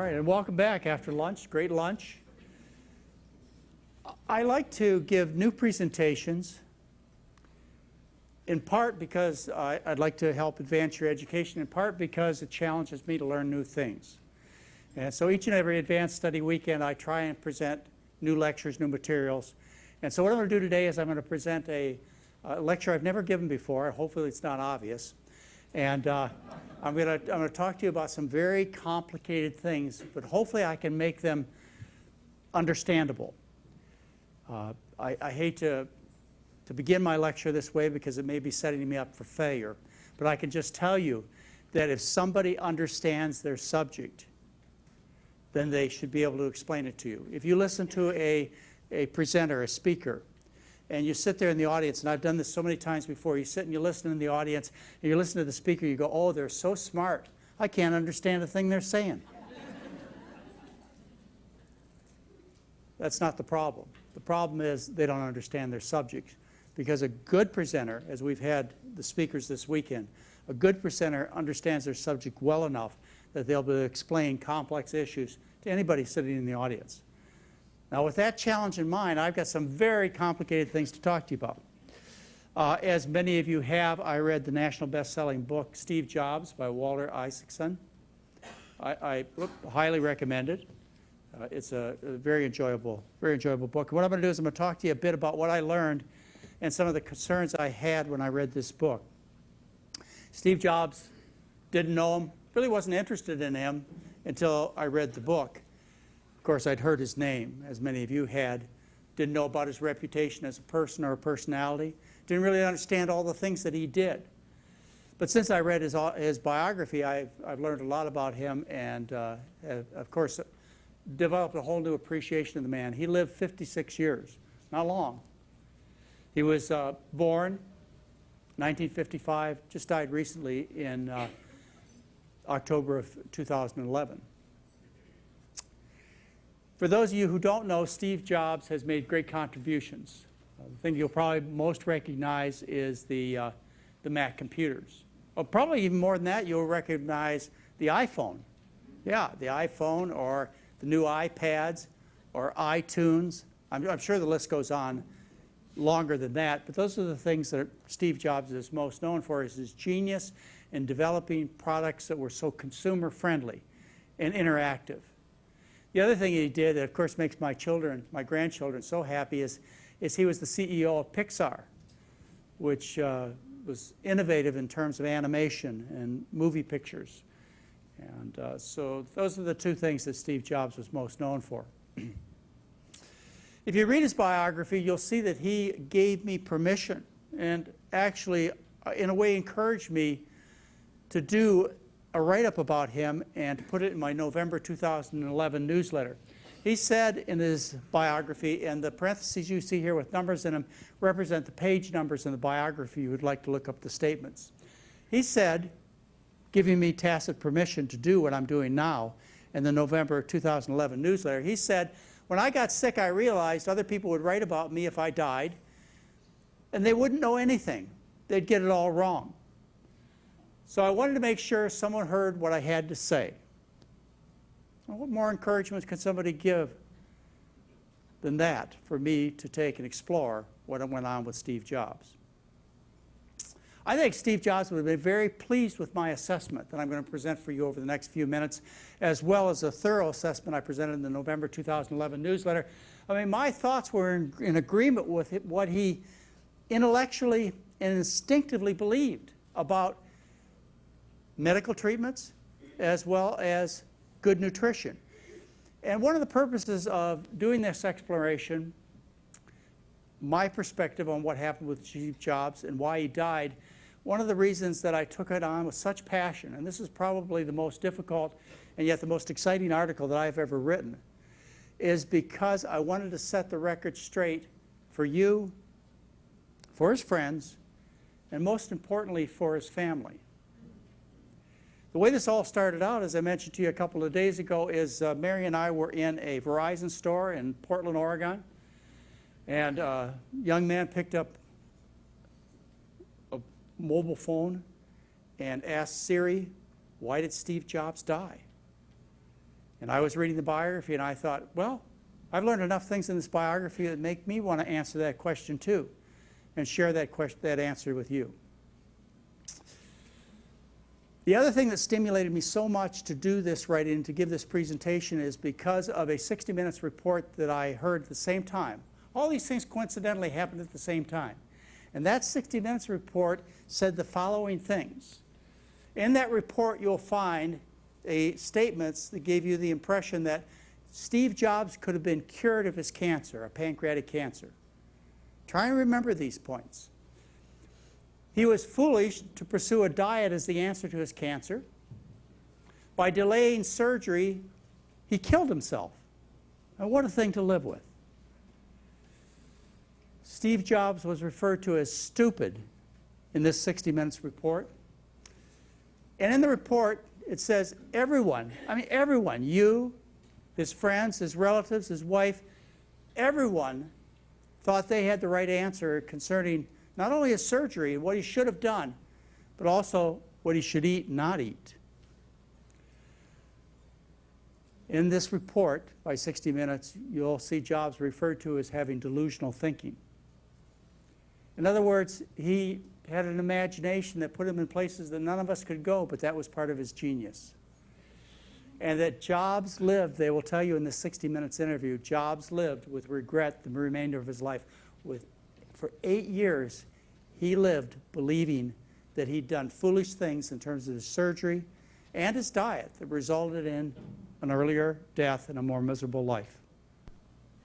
right, and welcome back after lunch. Great lunch. I like to give new presentations, in part because I'd like to help advance your education, in part because it challenges me to learn new things. And so each and every advanced study weekend, I try and present new lectures, new materials. And so what I'm going to do today is I'm going to present a lecture I've never given before. Hopefully it's not obvious. And I'm going to talk to you about some very complicated things, but hopefully I can make them understandable. I hate to begin my lecture this way because it may be setting me up for failure, but I can just tell you that if somebody understands their subject, then they should be able to explain it to you. If you listen to a presenter, a speaker, and you sit there in the audience, and I've done this so many times before, you sit and you listen in the audience, and you listen to the speaker, you go, oh, they're so smart. I can't understand a thing they're saying. That's not the problem. The problem is they don't understand their subject. Because a good presenter, as we've had the speakers this weekend, a good presenter understands their subject well enough that they'll be able to explain complex issues to anybody sitting in the audience. Now, with that challenge in mind, I've got some very complicated things to talk to you about. As many of you have, I read the national best-selling book, Steve Jobs, by Walter Isaacson. I highly recommend it. It's a very enjoyable book. And what I'm going to do is I'm going to talk to you a bit about what I learned and some of the concerns I had when I read this book. Steve Jobs, didn't know him, really wasn't interested in him until I read the book. Of course, I'd heard his name, as many of you had. Didn't know about his reputation as a person or a personality. Didn't really understand all the things that he did. But since I read his biography, I've learned a lot about him and, of course, developed a whole new appreciation of the man. He lived 56 years, not long. He was born 1955, just died recently in October of 2011. For those of you who don't know, Steve Jobs has made great contributions. The thing you'll probably most recognize is the Mac computers. Well, probably even more than that, you'll recognize the iPhone. Yeah, the iPhone or the new iPads or iTunes. I'm sure the list goes on longer than that, but those are the things that Steve Jobs is most known for, is his genius in developing products that were so consumer friendly and interactive. The other thing he did that of course makes my grandchildren so happy is he was the CEO of Pixar, which was innovative in terms of animation and movie pictures. And so those are the two things that Steve Jobs was most known for. If you read his biography, you'll see that he gave me permission and actually, in a way, encouraged me to do a write-up about him and to put it in my November 2011 newsletter. He said in his biography, and the parentheses you see here with numbers in them represent the page numbers in the biography you would like to look up the statements. He said, giving me tacit permission to do what I'm doing now in the November 2011 newsletter, he said, when I got sick, I realized other people would write about me if I died, and they wouldn't know anything. They'd get it all wrong. So I wanted to make sure someone heard what I had to say. Well, what more encouragement can somebody give than that for me to take and explore what went on with Steve Jobs? I think Steve Jobs would have been very pleased with my assessment that I'm going to present for you over the next few minutes, as well as a thorough assessment I presented in the November 2011 newsletter. I mean, my thoughts were in agreement with what he intellectually and instinctively believed about medical treatments as well as good nutrition. And one of the purposes of doing this exploration, my perspective on what happened with Steve Jobs and why he died, one of the reasons that I took it on with such passion, and this is probably the most difficult and yet the most exciting article that I've ever written, is because I wanted to set the record straight for you, for his friends, and most importantly for his family. The way this all started out, as I mentioned to you a couple of days ago, is Mary and I were in a Verizon store in Portland, Oregon, and a young man picked up a mobile phone and asked Siri, "Why did Steve Jobs die?" And I was reading the biography, and I thought, well, I've learned enough things in this biography that make me want to answer that question too, and share that answer with you. The other thing that stimulated me so much to do this writing, to give this presentation, is because of a 60 Minutes report that I heard at the same time. All these things coincidentally happened at the same time. And that 60 Minutes report said the following things. In that report, you'll find statements that gave you the impression that Steve Jobs could have been cured of his cancer, a pancreatic cancer. Try and remember these points. He was foolish to pursue a diet as the answer to his cancer. By delaying surgery, he killed himself. And what a thing to live with. Steve Jobs was referred to as stupid in this 60 Minutes report. And in the report, it says everyone, you, his friends, his relatives, his wife, everyone thought they had the right answer concerning not only his surgery and what he should have done, but also what he should eat and not eat. In this report by 60 Minutes, you'll see Jobs referred to as having delusional thinking. In other words, he had an imagination that put him in places that none of us could go, but that was part of his genius. And that Jobs lived, they will tell you in the 60 Minutes interview, Jobs lived with regret the remainder of his life. For 8 years, he lived believing that he'd done foolish things in terms of his surgery and his diet that resulted in an earlier death and a more miserable life.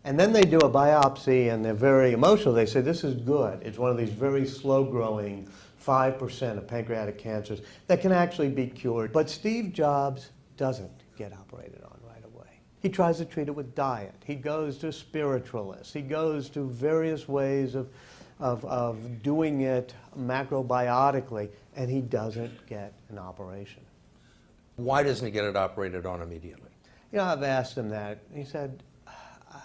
And then they do a biopsy, and they're very emotional. They say, this is good. It's one of these very slow-growing 5% of pancreatic cancers that can actually be cured. But Steve Jobs doesn't get operated on right away. He tries to treat it with diet. He goes to spiritualists. He goes to various ways of doing it macrobiotically, and he doesn't get an operation. Why doesn't he get it operated on immediately? You know, I've asked him that. He said,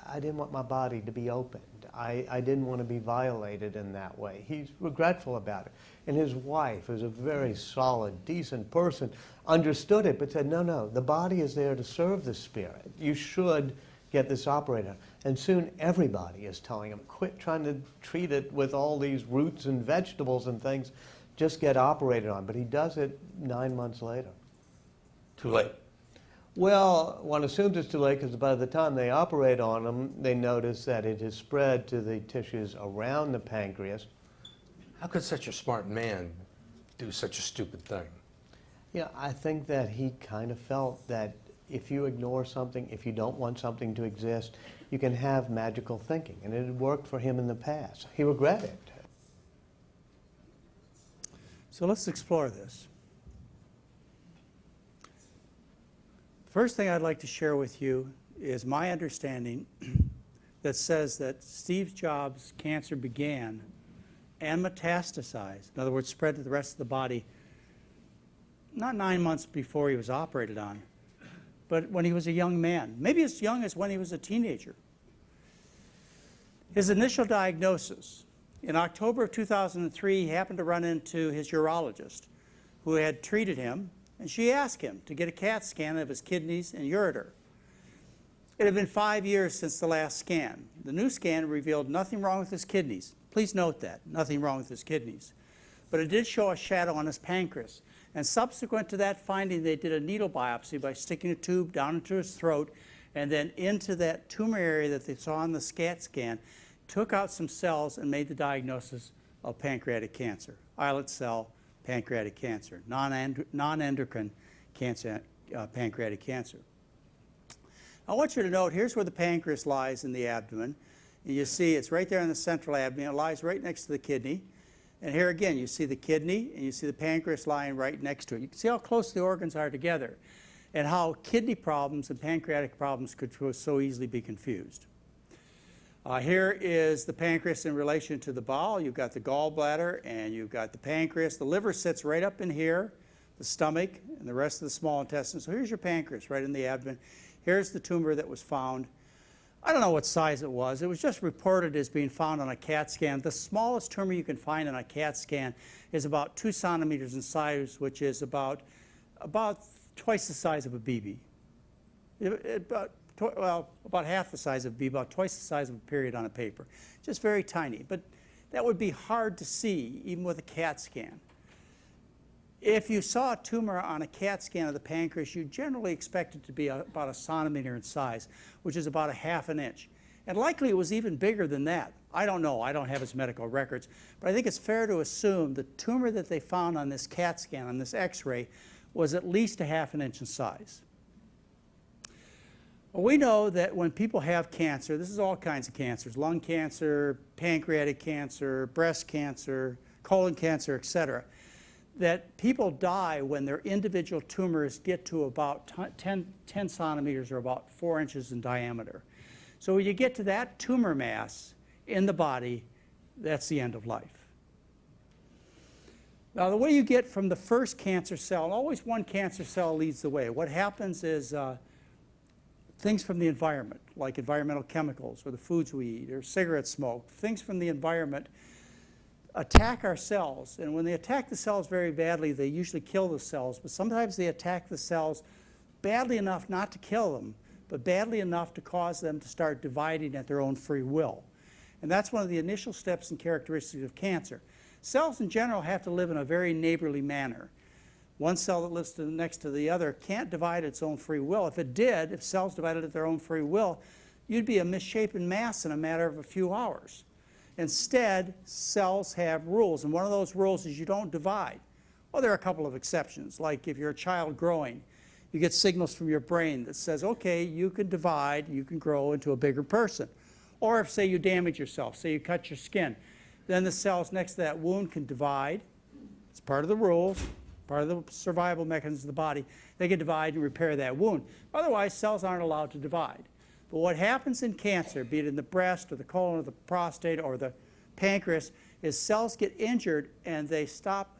I didn't want my body to be opened. I didn't want to be violated in that way. He's regretful about it. And his wife, who's a very solid, decent person, understood it, but said, no, the body is there to serve the spirit. You should get this operated on. And soon everybody is telling him, quit trying to treat it with all these roots and vegetables and things. Just get operated on. But he does it 9 months later. Too late. Well, one assumes it's too late because by the time they operate on him, they notice that it has spread to the tissues around the pancreas. How could such a smart man do such a stupid thing? Yeah, I think that he kind of felt that if you ignore something, if you don't want something to exist, you can have magical thinking. And it had worked for him in the past. He regretted it. So let's explore this. First thing I'd like to share with you is my understanding that says that Steve Jobs' cancer began and metastasized, in other words, spread to the rest of the body, not 9 months before he was operated on, but when he was a young man, maybe as young as when he was a teenager. His initial diagnosis, in October of 2003, he happened to run into his urologist who had treated him, and she asked him to get a CAT scan of his kidneys and ureter. It had been 5 years since the last scan. The new scan revealed nothing wrong with his kidneys. Please note that, nothing wrong with his kidneys. But it did show a shadow on his pancreas. And subsequent to that finding, they did a needle biopsy by sticking a tube down into his throat and then into that tumor area that they saw on the CAT scan, took out some cells and made the diagnosis of pancreatic cancer, islet cell pancreatic cancer, non-endocrine cancer, pancreatic cancer. I want you to note, here's where the pancreas lies in the abdomen. And you see it's right there in the central abdomen. It lies right next to the kidney. And here again, you see the kidney and you see the pancreas lying right next to it. You can see how close the organs are together and how kidney problems and pancreatic problems could so easily be confused. Here is the pancreas in relation to the bowel. You've got the gallbladder and you've got the pancreas. The liver sits right up in here, the stomach, and the rest of the small intestine. So here's your pancreas right in the abdomen. Here's the tumor that was found. I don't know what size it was. It was just reported as being found on a CAT scan. The smallest tumor you can find on a CAT scan is about 2 centimeters in size, which is about twice the size of a BB. About half the size, would be about twice the size of a period on a paper. Just very tiny, but that would be hard to see even with a CAT scan. If you saw a tumor on a CAT scan of the pancreas, you generally expect it to be about a centimeter in size, which is about a ½ inch. And likely it was even bigger than that. I don't know, I don't have his medical records, but I think it's fair to assume the tumor that they found on this CAT scan, on this x-ray, was at least a ½ inch in size. Well, we know that when people have cancer, this is all kinds of cancers, lung cancer, pancreatic cancer, breast cancer, colon cancer, etc., that people die when their individual tumors get to about 10 centimeters or about 4 inches in diameter. So when you get to that tumor mass in the body, that's the end of life. Now, the way you get from the first cancer cell, and always one cancer cell leads the way. What happens is things from the environment, like environmental chemicals, or the foods we eat, or cigarette smoke, things from the environment attack our cells. And when they attack the cells very badly, they usually kill the cells. But sometimes they attack the cells badly enough not to kill them, but badly enough to cause them to start dividing at their own free will. And that's one of the initial steps and characteristics of cancer. Cells in general have to live in a very neighborly manner. One cell that lives next to the other can't divide its own free will. If it did, if cells divided at their own free will, you'd be a misshapen mass in a matter of a few hours. Instead, cells have rules, and one of those rules is you don't divide. Well, there are a couple of exceptions, like if you're a child growing, you get signals from your brain that says, okay, you can divide, you can grow into a bigger person. Or if, say, you damage yourself, say you cut your skin, then the cells next to that wound can divide. It's part of the rules, part of the survival mechanisms of the body. They can divide and repair that wound. Otherwise, cells aren't allowed to divide. But what happens in cancer, be it in the breast or the colon or the prostate or the pancreas, is cells get injured and they stop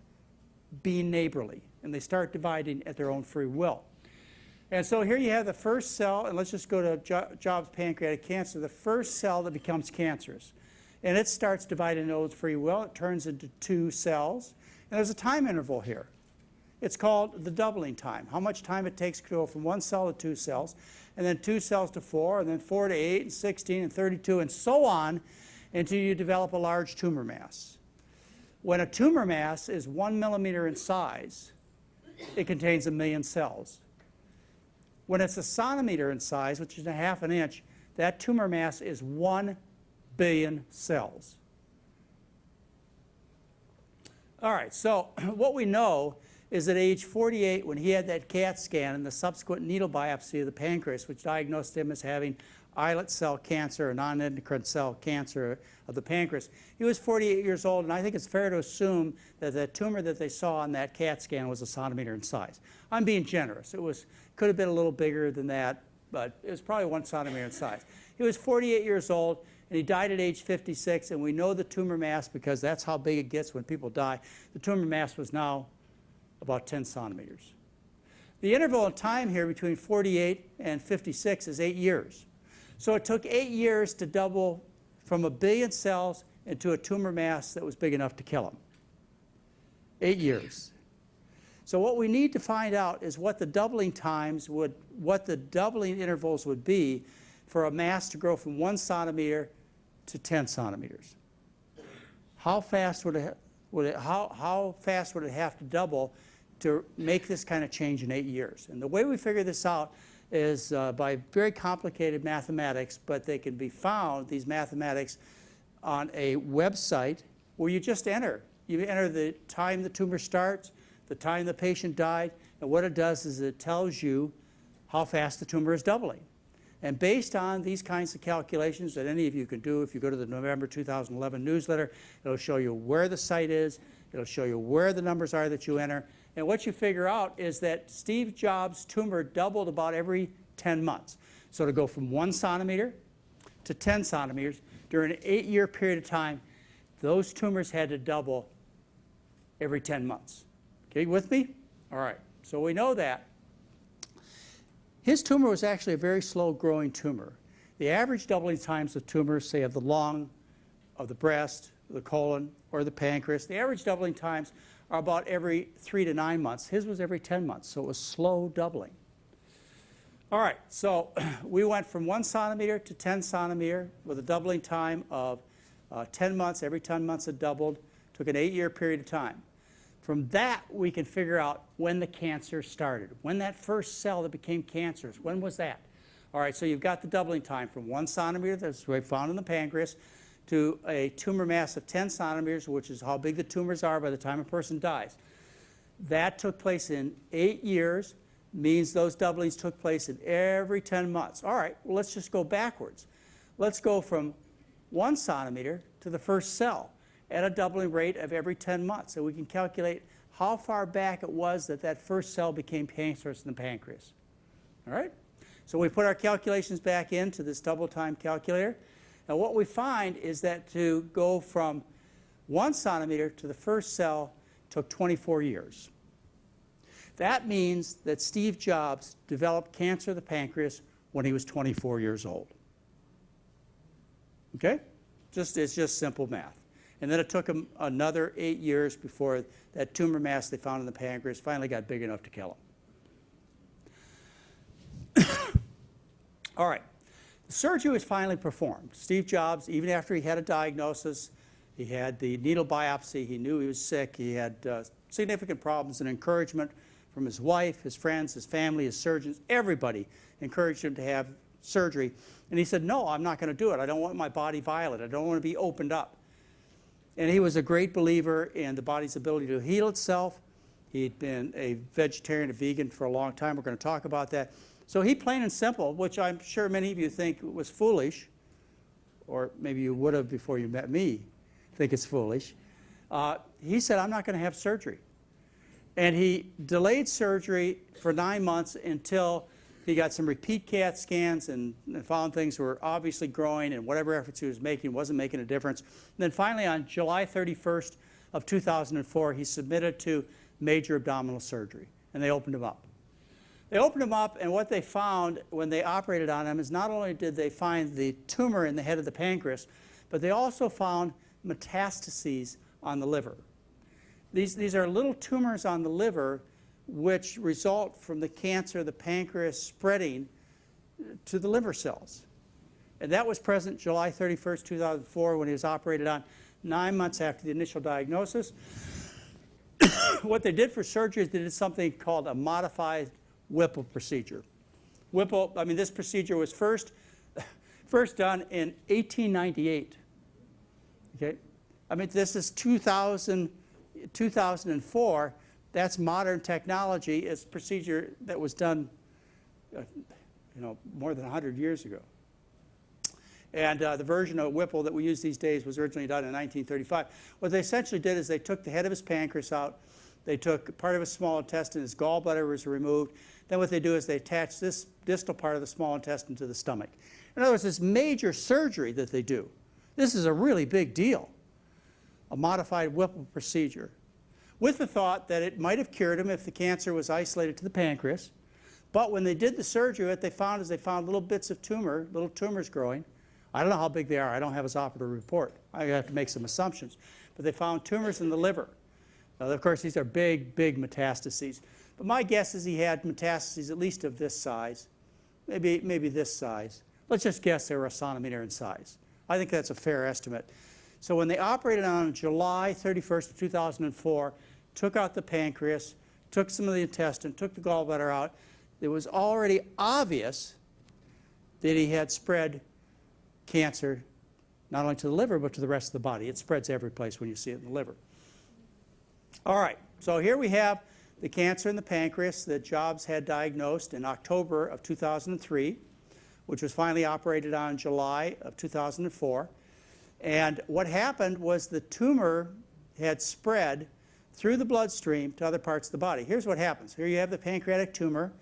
being neighborly and they start dividing at their own free will. And so here you have the first cell, and let's just go to Jobs' pancreatic cancer, the first cell that becomes cancerous. And it starts dividing at its free will. It turns into 2 cells. And there's a time interval here. It's called the doubling time, how much time it takes to go from 1 cell to 2 cells, and then 2 cells to 4, and then 4 to 8, and 16, and 32, and so on, until you develop a large tumor mass. When a tumor mass is 1 millimeter in size, it contains 1 million cells. When it's a centimeter in size, which is a ½ an inch, that tumor mass is 1 billion cells. All right, so what we know is at age 48, when he had that CAT scan and the subsequent needle biopsy of the pancreas, which diagnosed him as having islet cell cancer, or non-endocrine cell cancer of the pancreas, he was 48 years old, and I think it's fair to assume that the tumor that they saw on that CAT scan was a centimeter in size. I'm being generous. Could have been a little bigger than that, but it was probably 1 centimeter in size. He was 48 years old, and he died at age 56, and we know the tumor mass, because that's how big it gets when people die. The tumor mass was now about 10 centimeters. The interval in time here between 48 and 56 is 8 years. So it took 8 years to double from 1 billion cells into a tumor mass that was big enough to kill him. 8 years. So what we need to find out is what the doubling intervals would be for a mass to grow from 1 centimeter to 10 centimeters. How fast would it have to double to make this kind of change in 8 years? And the way we figure this out is by very complicated mathematics, but they can be found, these mathematics, on a website where you just enter. You enter the time the tumor starts, the time the patient died, and what it does is it tells you how fast the tumor is doubling. And based on these kinds of calculations that any of you can do, if you go to the November 2011 newsletter, it'll show you where the site is, it'll show you where the numbers are that you enter, and what you figure out is that Steve Jobs' tumor doubled about every 10 months. So to go from 1 centimeter to 10 centimeters during an 8-year period of time, those tumors had to double every 10 months. Okay, with me? All right, so we know that. His tumor was actually a very slow-growing tumor. The average doubling times of tumors, say of the lung, of the breast, the colon, or the pancreas, the average doubling times are about every 3 to 9 months. His was every 10 months, so it was slow doubling. All right, so we went from 1 centimeter to 10 centimeter with a doubling time of 10 months. Every 10 months it doubled. Took an 8-year period of time. From that, we can figure out when the cancer started. When that first cell that became cancerous, when was that? All right, so you've got the doubling time from 1 centimeter, that's what we found in the pancreas, to a tumor mass of 10 centimeters, which is how big the tumors are by the time a person dies. That took place in 8 years, means those doublings took place in every 10 months. All right, well, let's just go backwards. Let's go from 1 centimeter to the first cell at a doubling rate of every 10 months. So we can calculate how far back it was that that first cell became cancerous in the pancreas. All right? So we put our calculations back into this double time calculator. Now what we find is that to go from 1 centimeter to the first cell took 24 years. That means that Steve Jobs developed cancer of the pancreas when he was 24 years old. Okay? It's just simple math. And then it took him another 8 years before that tumor mass they found in the pancreas finally got big enough to kill him. All right. The surgery was finally performed. Steve Jobs, even after he had a diagnosis, he had the needle biopsy, he knew he was sick, he had significant problems and encouragement from his wife, his friends, his family, his surgeons, everybody encouraged him to have surgery. And he said, no, I'm not going to do it. I don't want my body violated. I don't want to be opened up. And he was a great believer in the body's ability to heal itself. He'd been a vegetarian, a vegan for a long time. We're going to talk about that. So he, plain and simple, which I'm sure many of you think was foolish, or maybe you would have before you met me, think it's foolish. He said, I'm not going to have surgery. And he delayed surgery for 9 months until he got some repeat CAT scans and found things were obviously growing, and whatever efforts he was making wasn't making a difference. And then finally, on July 31st of 2004, he submitted to major abdominal surgery, and they opened him up. They opened him up, and what they found when they operated on him is not only did they find the tumor in the head of the pancreas, but they also found metastases on the liver. These are little tumors on the liver which result from the cancer of the pancreas spreading to the liver cells. And that was present July 31st, 2004, when he was operated on, 9 months after the initial diagnosis. What they did for surgery is they did something called a modified Whipple procedure. Whipple, I mean, this procedure was first done in 1898. Okay? I mean, this is 2004. That's modern technology. It's a procedure that was done, more than 100 years ago. And the version of Whipple that we use these days was originally done in 1935. What they essentially did is they took the head of his pancreas out. They took part of his small intestine. His gallbladder was removed. Then what they do is they attach this distal part of the small intestine to the stomach. In other words, this major surgery that they do, this is a really big deal, a modified Whipple procedure, with the thought that it might have cured him if the cancer was isolated to the pancreas. But when they did the surgery, what they found is they found little bits of tumor, little tumors growing. I don't know how big they are. I don't have his operative report. I have to make some assumptions. But they found tumors in the liver. Now, of course, these are big, big metastases. But my guess is he had metastases at least of this size, maybe this size. Let's just guess they were a centimeter in size. I think that's a fair estimate. So when they operated on July 31st, 2004, took out the pancreas, took some of the intestine, took the gallbladder out, it was already obvious that he had spread cancer not only to the liver, but to the rest of the body. It spreads every place when you see it in the liver. All right, so here we have the cancer in the pancreas that Jobs had diagnosed in October of 2003, which was finally operated on in July of 2004. And what happened was the tumor had spread through the bloodstream to other parts of the body. Here's what happens. Here you have the pancreatic tumor.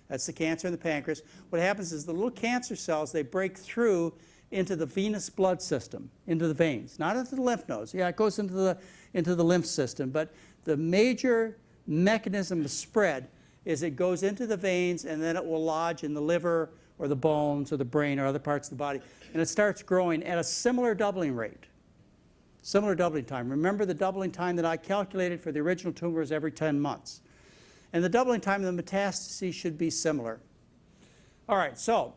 That's the cancer in the pancreas. What happens is the little cancer cells, they break through into the venous blood system, into the veins, not into the lymph nodes. Yeah, it goes into the lymph system, but the major mechanism of spread is it goes into the veins, and then it will lodge in the liver or the bones or the brain or other parts of the body, and it starts growing at a similar doubling rate, similar doubling time. Remember, the doubling time that I calculated for the original tumor is every 10 months. And the doubling time of the metastases should be similar. All right, so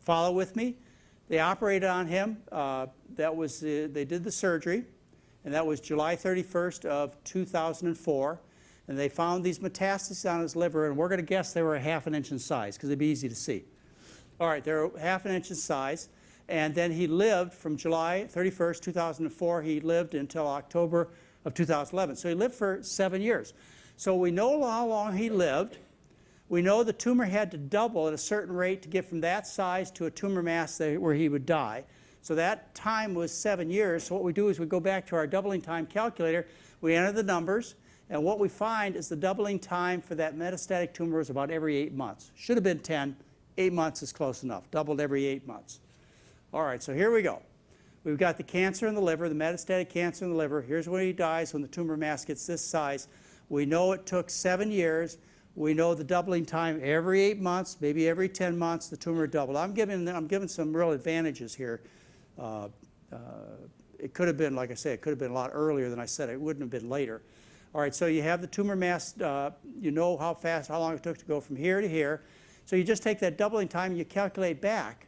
follow with me. They operated on him. They did the surgery, and that was July 31st of 2004. And they found these metastases on his liver, and we're going to guess they were a ½ inch in size because they'd be easy to see. All right, they're ½ inch in size. And then he lived from July 31st, 2004, he lived until October of 2011. So he lived for 7 years. So we know how long he lived. We know the tumor had to double at a certain rate to get from that size to a tumor mass where he would die. So that time was 7 years. So what we do is we go back to our doubling time calculator, we enter the numbers, and what we find is the doubling time for that metastatic tumor is about every 8 months. Should have been 10. 8 months is close enough. Doubled every 8 months. All right, so here we go. We've got the cancer in the liver, the metastatic cancer in the liver. Here's when he dies, when the tumor mass gets this size. We know it took 7 years. We know the doubling time every 8 months, maybe every 10 months, the tumor doubled. I'm giving some real advantages here. It could have been, like I say, it could have been a lot earlier than I said. It wouldn't have been later. All right, so you have the tumor mass. You know how long it took to go from here to here. So you just take that doubling time and you calculate back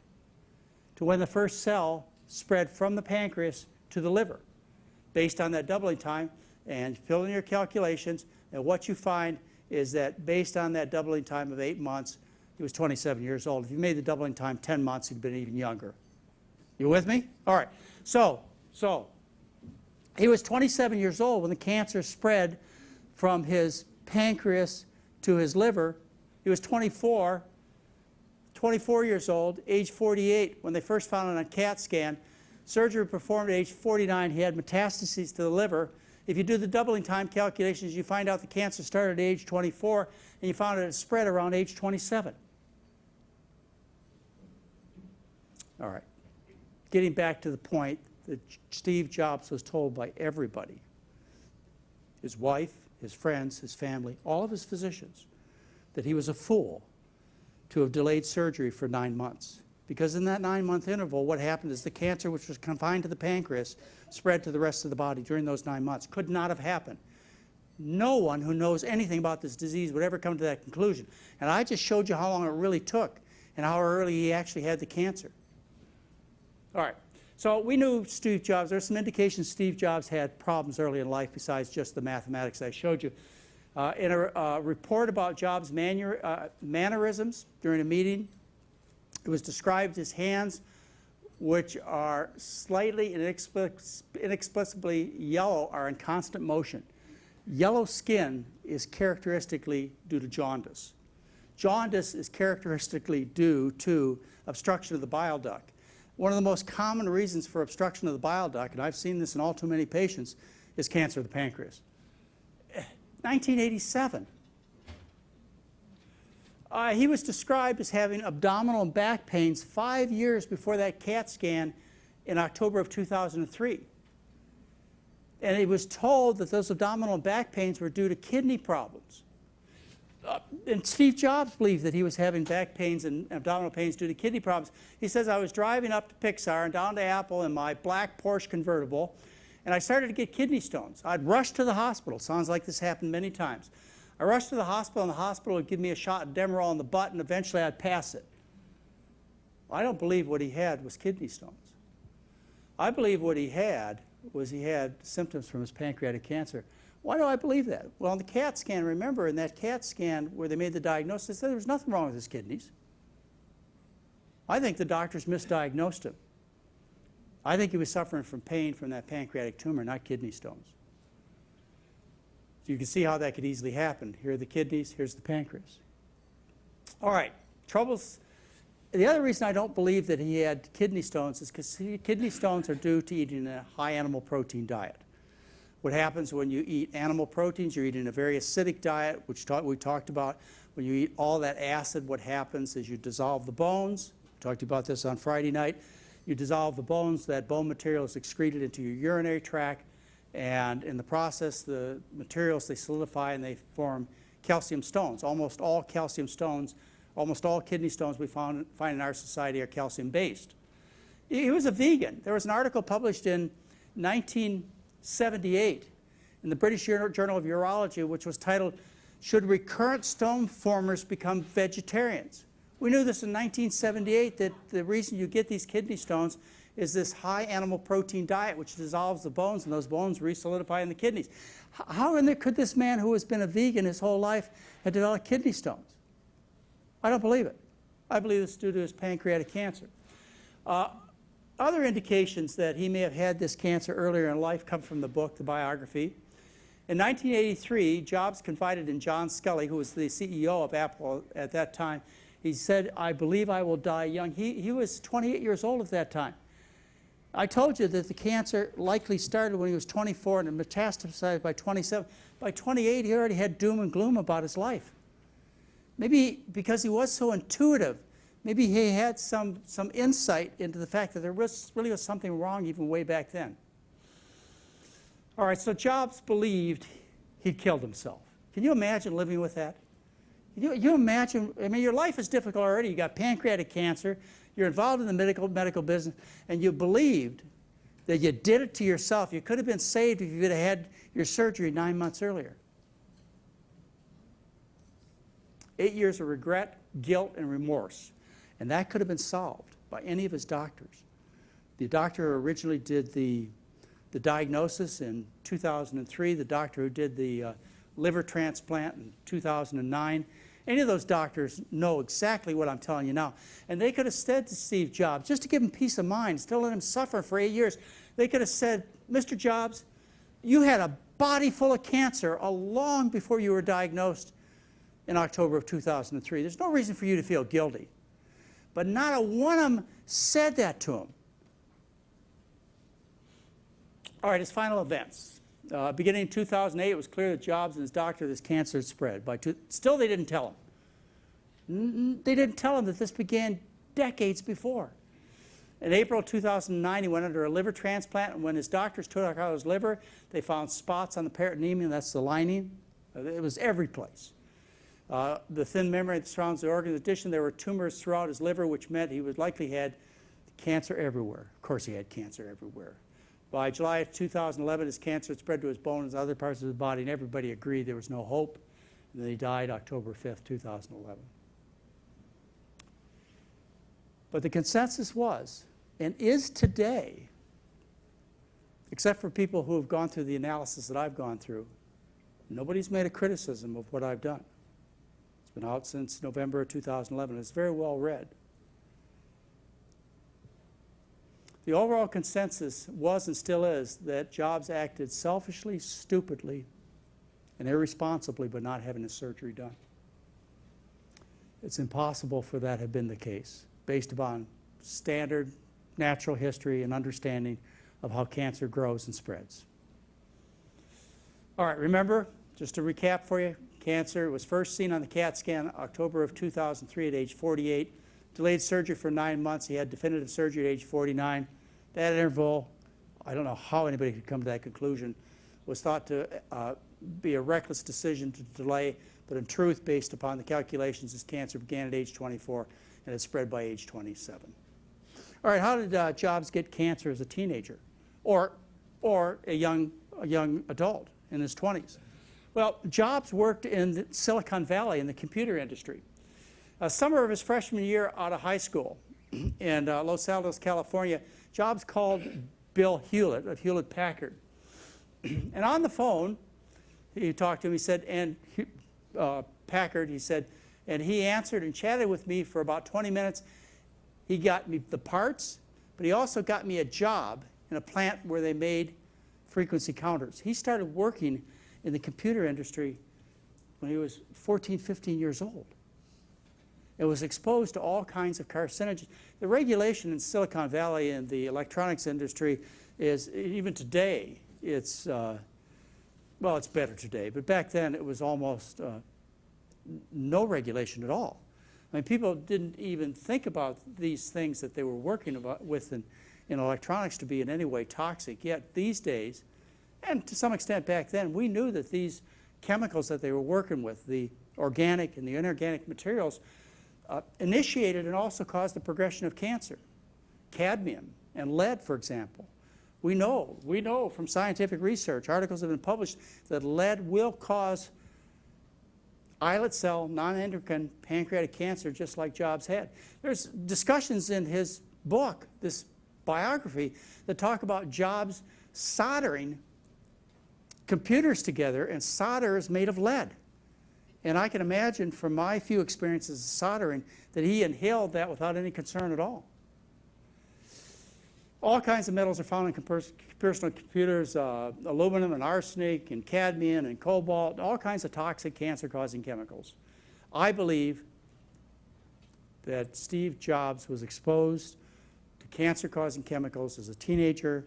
to when the first cell spread from the pancreas to the liver based on that doubling time, and fill in your calculations, and what you find is that based on that doubling time of 8 months, he was 27 years old. If you made the doubling time 10 months, he'd been even younger. You with me? All right. So he was 27 years old when the cancer spread from his pancreas to his liver. He was 24 years old, age 48, when they first found it on CAT scan. Surgery performed at age 49. He had metastases to the liver. If you do the doubling time calculations, you find out the cancer started at age 24, and you found it spread around age 27. All right. Getting back to the point that Steve Jobs was told by everybody, his wife, his friends, his family, all of his physicians, that he was a fool to have delayed surgery for 9 months. Because in that 9-month interval, what happened is the cancer, which was confined to the pancreas, spread to the rest of the body during those 9 months. Could not have happened. No one who knows anything about this disease would ever come to that conclusion. And I just showed you how long it really took and how early he actually had the cancer. All right. So we knew Steve Jobs. There's some indications Steve Jobs had problems early in life besides just the mathematics I showed you. In a report about Jobs' mannerisms during a meeting, it was described his hands, which are slightly inexplicably yellow, are in constant motion. Yellow skin is characteristically due to jaundice. Jaundice is characteristically due to obstruction of the bile duct. One of the most common reasons for obstruction of the bile duct, and I've seen this in all too many patients, is cancer of the pancreas. 1987. He was described as having abdominal and back pains 5 years before that CAT scan in October of 2003. And he was told that those abdominal and back pains were due to kidney problems. And Steve Jobs believed that he was having back pains and abdominal pains due to kidney problems. He says, I was driving up to Pixar and down to Apple in my black Porsche convertible, and I started to get kidney stones. I'd rush to the hospital. Sounds like this happened many times. I rushed to the hospital, and the hospital would give me a shot of Demerol in the butt, and eventually I'd pass it. I don't believe what he had was kidney stones. I believe what he had was he had symptoms from his pancreatic cancer. Why do I believe that? Well, on the CAT scan, remember, in that CAT scan where they made the diagnosis, they said there was nothing wrong with his kidneys. I think the doctors misdiagnosed him. I think he was suffering from pain from that pancreatic tumor, not kidney stones. So you can see how that could easily happen. Here are the kidneys, here's the pancreas. All right, troubles. The other reason I don't believe that he had kidney stones is because kidney stones are due to eating a high animal protein diet. What happens when you eat animal proteins, you're eating a very acidic diet, which we talked about. When you eat all that acid, what happens is you dissolve the bones. We talked about this on Friday night. You dissolve the bones, that bone material is excreted into your urinary tract, and in the process, the materials, they solidify and they form calcium stones. Almost all calcium stones, almost all kidney stones we find in our society are calcium-based. He was a vegan. There was an article published in 1978 in the British Journal of Urology, which was titled, Should Recurrent Stone Formers Become Vegetarians? We knew this in 1978, that the reason you get these kidney stones is this high animal protein diet, which dissolves the bones, and those bones re-solidify in the kidneys. How in there could this man who has been a vegan his whole life have developed kidney stones? I don't believe it. I believe it's due to his pancreatic cancer. Other indications that he may have had this cancer earlier in life come from the book, the biography. In 1983, Jobs confided in John Sculley, who was the CEO of Apple at that time. He said, "I believe I will die young." He was 28 years old at that time. I told you that the cancer likely started when he was 24 and it metastasized by 27. By 28, he already had doom and gloom about his life. Maybe because he was so intuitive, maybe he had some insight into the fact that there really was something wrong even way back then. All right, so Jobs believed he'd killed himself. Can you imagine living with that? You imagine, I mean, your life is difficult already. You got pancreatic cancer, you're involved in the medical business, and you believed that you did it to yourself. You could have been saved if you could have had your surgery 9 months earlier. 8 years of regret, guilt, and remorse. And that could have been solved by any of his doctors. The doctor who originally did the diagnosis in 2003, the doctor who did the liver transplant in 2009, any of those doctors know exactly what I'm telling you now. And they could have said to Steve Jobs, just to give him peace of mind, still let him suffer for 8 years, they could have said, "Mr. Jobs, you had a body full of cancer long before you were diagnosed in October of 2003. There's no reason for you to feel guilty." But not a one of them said that to him. All right, his final events. Beginning in 2008, it was clear that Jobs and his doctor, this cancer had spread. Still, they didn't tell him. They didn't tell him that this began decades before. In April 2009, he went under a liver transplant, and when his doctors took out his liver, they found spots on the peritoneum, that's the lining. It was every place. The thin membrane that surrounds the organ. In addition, there were tumors throughout his liver, which meant he would likely had cancer everywhere. Of course, he had cancer everywhere. By July of 2011, his cancer had spread to his bones and other parts of his body, and everybody agreed there was no hope. And then he died October 5th, 2011. But the consensus was, and is today, except for people who have gone through the analysis that I've gone through, nobody's made a criticism of what I've done. It's been out since November of 2011. It's very well read. The overall consensus was and still is that Jobs acted selfishly, stupidly, and irresponsibly by not having his surgery done. It's impossible for that to have been the case, based upon standard natural history and understanding of how cancer grows and spreads. All right, remember, just to recap for you, cancer was first seen on the CAT scan October of 2003 at age 48. Delayed surgery for 9 months. He had definitive surgery at age 49. That interval, I don't know how anybody could come to that conclusion, was thought to be a reckless decision to delay, but in truth, based upon the calculations, his cancer began at age 24 and it spread by age 27. All right, how did Jobs get cancer as a teenager or a young adult in his 20s? Well, Jobs worked in Silicon Valley in the computer industry. Summer of his freshman year out of high school in Los Altos, California, Jobs called Bill Hewlett of Hewlett-Packard. And on the phone, he talked to him, he said, and Packard, he said, and he answered and chatted with me for about 20 minutes. He got me the parts, but he also got me a job in a plant where they made frequency counters. He started working in the computer industry when he was 14, 15 years old. It was exposed to all kinds of carcinogens. The regulation in Silicon Valley in the electronics industry is, even today, it's, well, it's better today, but back then it was almost no regulation at all. I mean, people didn't even think about these things that they were working with in electronics to be in any way toxic. Yet these days, and to some extent back then, we knew that these chemicals that they were working with, the organic and the inorganic materials, initiated and also caused the progression of cancer. Cadmium and lead, for example. We know from scientific research, articles have been published, that lead will cause islet cell, non-endocrine pancreatic cancer, just like Jobs had. There's discussions in his book, this biography, that talk about Jobs soldering computers together, and solder is made of lead. And I can imagine from my few experiences of soldering that he inhaled that without any concern at all. All kinds of metals are found in personal computers, aluminum and arsenic and cadmium and cobalt, all kinds of toxic cancer-causing chemicals. I believe that Steve Jobs was exposed to cancer-causing chemicals as a teenager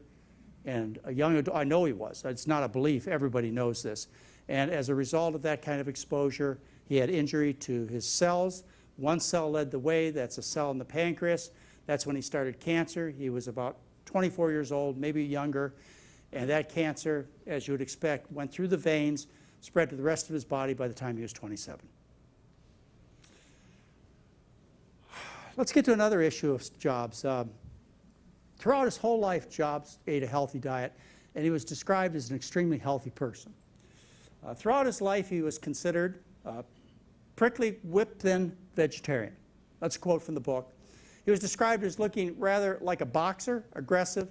and a young adult. I know he was. It's not a belief. Everybody knows this. And as a result of that kind of exposure, he had injury to his cells. One cell led the way. That's a cell in the pancreas. That's when he started cancer. He was about 24 years old, maybe younger. And that cancer, as you would expect, went through the veins, spread to the rest of his body by the time he was 27. Let's get to another issue of Jobs. Throughout his whole life, Jobs ate a healthy diet, and he was described as an extremely healthy person. Throughout his life, he was considered prickly, whip-thin vegetarian. That's a quote from the book. He was described as looking rather like a boxer, aggressive,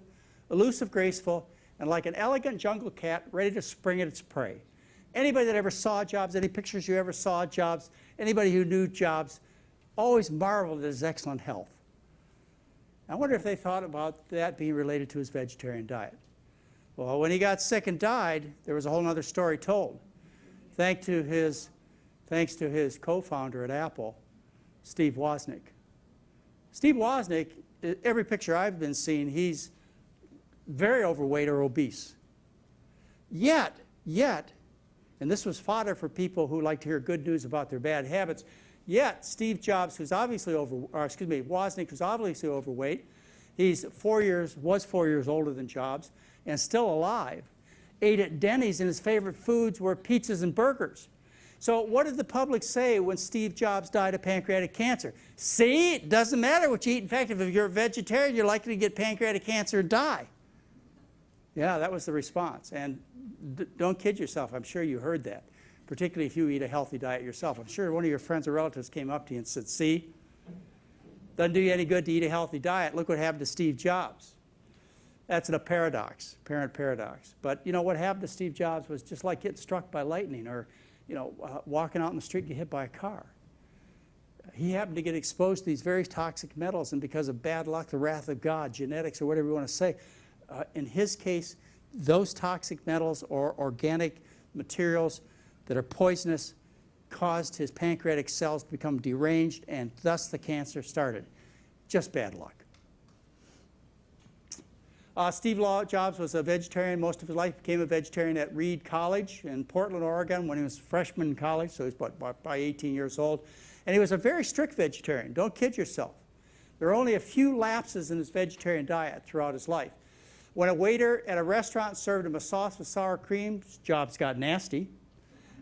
elusive, graceful, and like an elegant jungle cat ready to spring at its prey. Anybody that ever saw Jobs, any pictures you ever saw of Jobs, anybody who knew Jobs, always marveled at his excellent health. I wonder if they thought about that being related to his vegetarian diet. Well, when he got sick and died, there was a whole other story told. Thanks to his co-founder at Apple, Steve Wozniak. Steve Wozniak, every picture I've been seeing, he's very overweight or obese. Yet, and this was fodder for people who like to hear good news about their bad habits, yet Steve Jobs, Wozniak, who's obviously overweight, was 4 years older than Jobs, and still alive, ate at Denny's, and his favorite foods were pizzas and burgers. So what did the public say when Steve Jobs died of pancreatic cancer? See, it doesn't matter what you eat. In fact, if you're a vegetarian, you're likely to get pancreatic cancer and die. Yeah, that was the response. And don't kid yourself. I'm sure you heard that, particularly if you eat a healthy diet yourself. I'm sure one of your friends or relatives came up to you and said, see, doesn't do you any good to eat a healthy diet. Look what happened to Steve Jobs. That's a paradox, apparent paradox. But you know what happened to Steve Jobs was just like getting struck by lightning or walking out in the street and get hit by a car. He happened to get exposed to these very toxic metals, and because of bad luck, the wrath of God, genetics, or whatever you want to say, in his case, those toxic metals or organic materials that are poisonous caused his pancreatic cells to become deranged, and thus the cancer started. Just bad luck. Steve Jobs was a vegetarian most of his life. Became a vegetarian at Reed College in Portland, Oregon when he was a freshman in college, so he was by 18 years old. And he was a very strict vegetarian. Don't kid yourself. There are only a few lapses in his vegetarian diet throughout his life. When a waiter at a restaurant served him a sauce with sour cream, Jobs got nasty.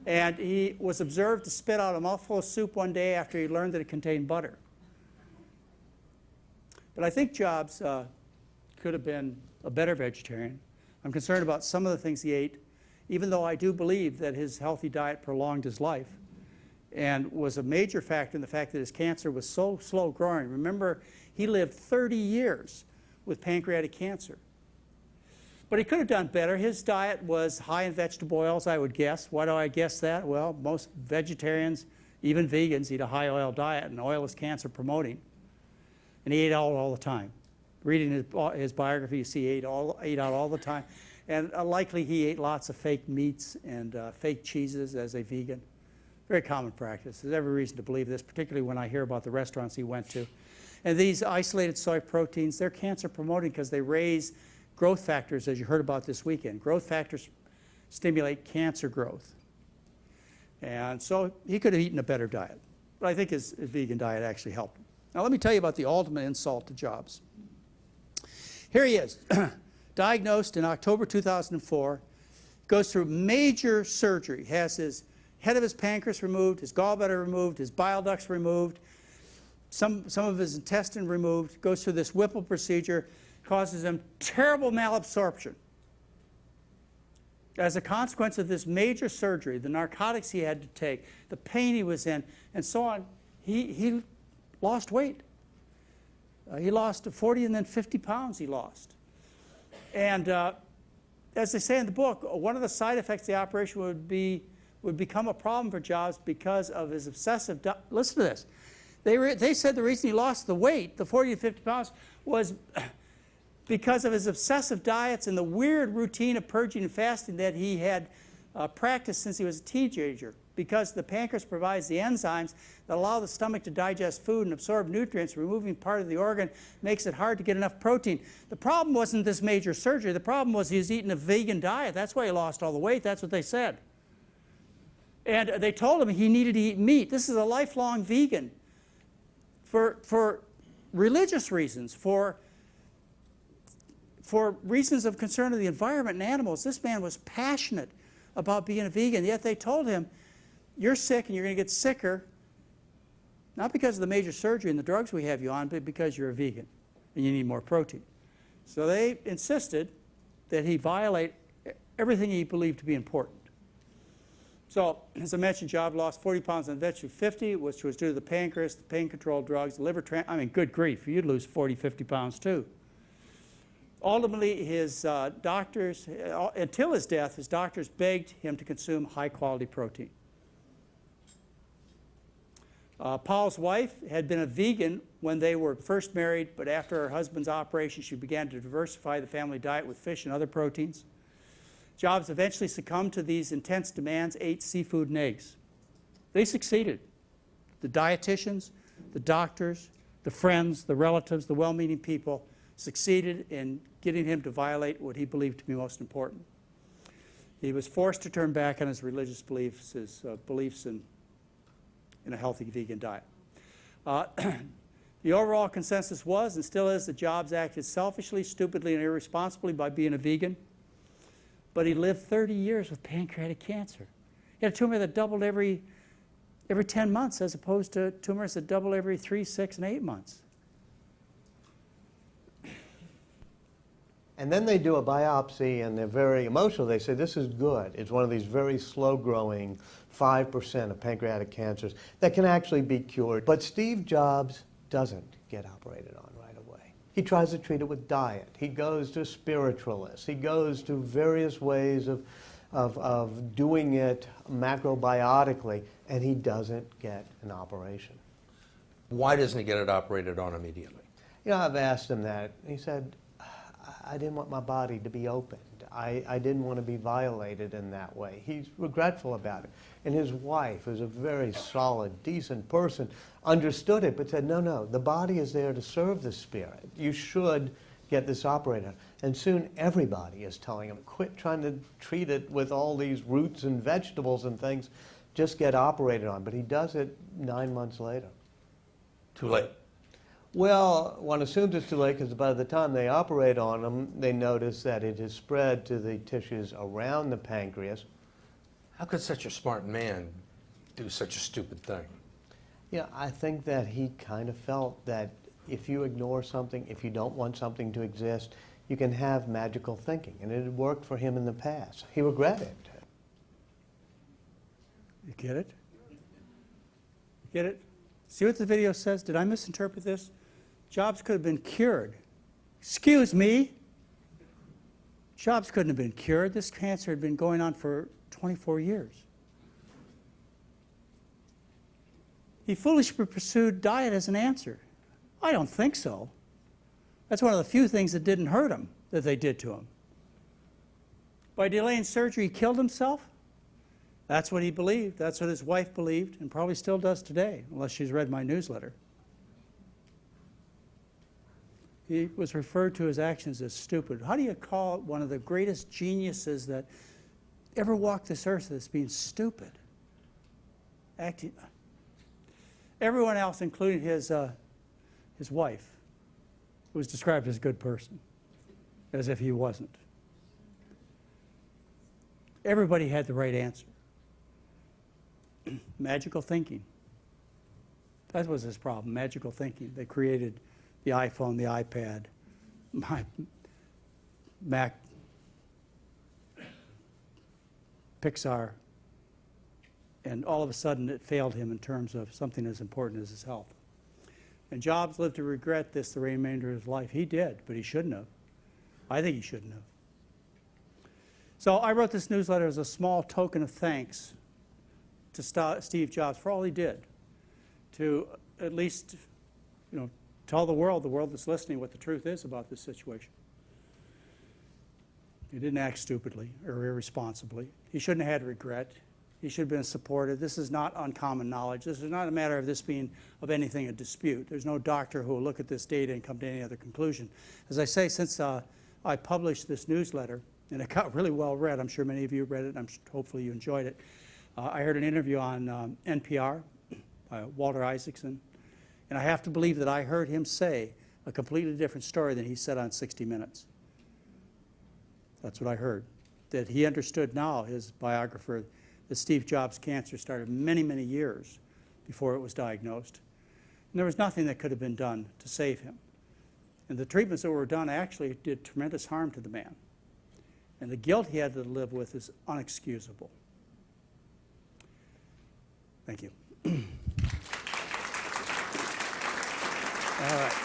And he was observed to spit out a mouthful of soup one day after he learned that it contained butter. But I think Jobs could have been a better vegetarian. I'm concerned about some of the things he ate, even though I do believe that his healthy diet prolonged his life and was a major factor in the fact that his cancer was so slow growing. Remember, he lived 30 years with pancreatic cancer. But he could have done better. His diet was high in vegetable oils, I would guess. Why do I guess that? Well, most vegetarians, even vegans, eat a high oil diet, and oil is cancer promoting. And he ate all the time. Reading his biography, you see he ate out all the time. And likely he ate lots of fake meats and fake cheeses as a vegan. Very common practice. There's every reason to believe this, particularly when I hear about the restaurants he went to. And these isolated soy proteins, they're cancer promoting because they raise growth factors, as you heard about this weekend. Growth factors stimulate cancer growth. And so he could have eaten a better diet. But I think his vegan diet actually helped him. Now let me tell you about the ultimate insult to Jobs. Here he is, diagnosed in October 2004, goes through major surgery, has his head of his pancreas removed, his gallbladder removed, his bile ducts removed, some of his intestine removed, goes through this Whipple procedure, causes him terrible malabsorption. as a consequence of this major surgery, the narcotics he had to take, the pain he was in, and so on, he lost weight. He lost 40 and then 50 pounds he lost. And as they say in the book, one of the side effects of the operation would become a problem for Jobs because of his obsessive diet. Listen to this. They said the reason he lost the weight, the 40 to 50 pounds, was because of his obsessive diets and the weird routine of purging and fasting that he had practiced since he was a teenager. Because the pancreas provides the enzymes that allow the stomach to digest food and absorb nutrients, removing part of the organ makes it hard to get enough protein. The problem wasn't this major surgery. The problem was he was eating a vegan diet. That's why he lost all the weight. That's what they said. And they told him he needed to eat meat. This is a lifelong vegan. For religious reasons, for reasons of concern to the environment and animals, this man was passionate about being a vegan. Yet they told him, you're sick and you're going to get sicker, not because of the major surgery and the drugs we have you on, but because you're a vegan and you need more protein. So they insisted that he violate everything he believed to be important. So, as I mentioned, Job lost 40 pounds and eventually 50, which was due to the pancreas, the pain control drugs, the liver, good grief, you'd lose 40, 50 pounds too. Ultimately, his doctors, until his death, his doctors begged him to consume high-quality protein. Paul's wife had been a vegan when they were first married, but after her husband's operation, she began to diversify the family diet with fish and other proteins. Jobs eventually succumbed to these intense demands, ate seafood and eggs. They succeeded. The dietitians, the doctors, the friends, the relatives, the well-meaning people succeeded in getting him to violate what he believed to be most important. He was forced to turn back on his religious beliefs, his beliefs in a healthy vegan diet. The overall consensus was, and still is, that Jobs acted selfishly, stupidly, and irresponsibly by being a vegan. But he lived 30 years with pancreatic cancer. He had a tumor that doubled every 10 months, as opposed to tumors that double every 3, 6, and 8 months. And then they do a biopsy, and they're very emotional. They say, this is good. It's one of these very slow-growing 5% of pancreatic cancers that can actually be cured. But Steve Jobs doesn't get operated on right away. He tries to treat it with diet. He goes to spiritualists. He goes to various ways of doing it macrobiotically, and he doesn't get an operation. Why doesn't he get it operated on immediately? You know, I've asked him that. He said, I didn't want my body to be opened. I didn't want to be violated in that way. He's regretful about it. And his wife, who's a very solid, decent person, understood it, but said, no, the body is there to serve the spirit. You should get this operated on. And soon everybody is telling him, quit trying to treat it with all these roots and vegetables and things. Just get operated on. But he does it 9 months later. Too late. Well, one assumes it's too late because by the time they operate on him, they notice that it has spread to the tissues around the pancreas. How could such a smart man do such a stupid thing? Yeah, I think that he kind of felt that if you ignore something, if you don't want something to exist, you can have magical thinking. And it had worked for him in the past. He regretted it. You get it? Get it? See what the video says? Did I misinterpret this? Jobs could have been cured. Excuse me? Jobs couldn't have been cured. This cancer had been going on for 24 years. He foolishly pursued diet as an answer. I don't think so. That's one of the few things that didn't hurt him, that they did to him. By delaying surgery, he killed himself? That's what he believed. That's what his wife believed, and probably still does today, unless she's read my newsletter. He was referred to his actions as stupid. How do you call one of the greatest geniuses that ever walked this earth as being stupid? Acting. Everyone else, including his wife, was described as a good person, as if he wasn't. Everybody had the right answer. Magical thinking. That was his problem, magical thinking. They created the iPhone, the iPad, my Mac, Pixar, and all of a sudden it failed him in terms of something as important as his health. And Jobs lived to regret this the remainder of his life. He did, but he shouldn't have. I think he shouldn't have. So I wrote this newsletter as a small token of thanks to Steve Jobs for all he did, to at least, tell the world that's listening, what the truth is about this situation. He didn't act stupidly or irresponsibly. He shouldn't have had regret. He should have been supported. This is not uncommon knowledge. This is not a matter of this being of anything a dispute. There's no doctor who will look at this data and come to any other conclusion. As I say, since I published this newsletter, and it got really well read, I'm sure many of you read it, and hopefully you enjoyed it. I heard an interview on NPR by Walter Isaacson, and I have to believe that I heard him say a completely different story than he said on 60 Minutes. That's what I heard. That he understood now, his biographer, that Steve Jobs' cancer started many, many years before it was diagnosed. And there was nothing that could have been done to save him. And the treatments that were done actually did tremendous harm to the man. And the guilt he had to live with is unexcusable. Thank you. All right.